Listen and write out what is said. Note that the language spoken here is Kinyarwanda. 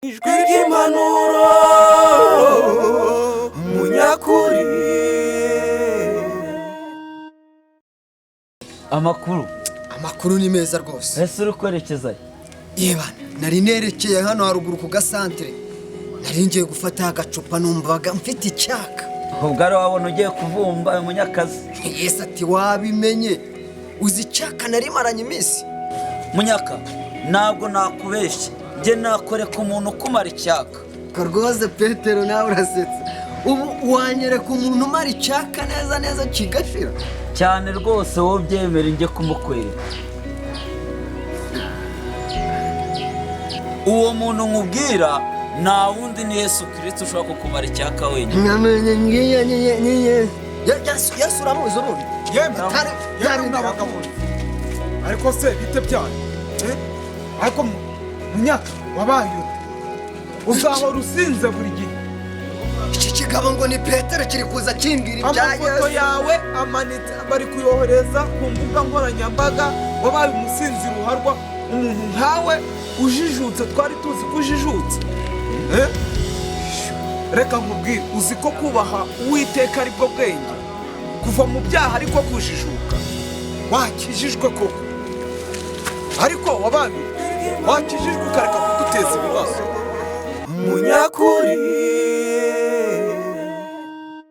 ijwi ry'impanuro munyakuri. Amakuru ni meza rwose. Ese uri kwerekezayo? Yebana, nari nerekeye hano haruguru ku gasantere. Nari ngiye gufata agacupa numvaga mfite icyaka. Ubwo ari wabona ugiye kuvumba Munyakazi. Yes ati wabimenye. Uzi icyaka nari maranye iminsi. Munyaka, ntabwo nakubeshye. Nge nakoreka umuntu kumara icyaka. Karwoze Petero nawe urasetsa. Ubu wanyereka umuntu umara icyaka neza kigashira. Cyane rwose wowe byemera nge kumukwera. Uwo muntu nkubwira nta wundi ni Yesu Kristo ushobora kukumara icyaka wenyine. Namenye ngiye. Yesu uramuzi urundi. Yemwe n'abagabo. Ariko se bite byanyu? Ariko Munyaka wabaye uzahora usinze buri gihe. Iki kigabo ngo ni Petero kiri kuza kimbwira ibya Yesu. Amafoto yawe amanitse bari kuyohereza ku mbuga nkoranyambaga, wabaye umusinzi ruharwa. Umuntu nkawe ujijutse twari tuzi ko ujijutse. Reka nkubwire, uzi ko kubaha Uwiteka ari bwo bwenge, kuva mu byaha ariko kujijuka. Wakijijwe koko, ariko wabaye wakijijwe ukareka kuduteza ibibazo. Munyakuri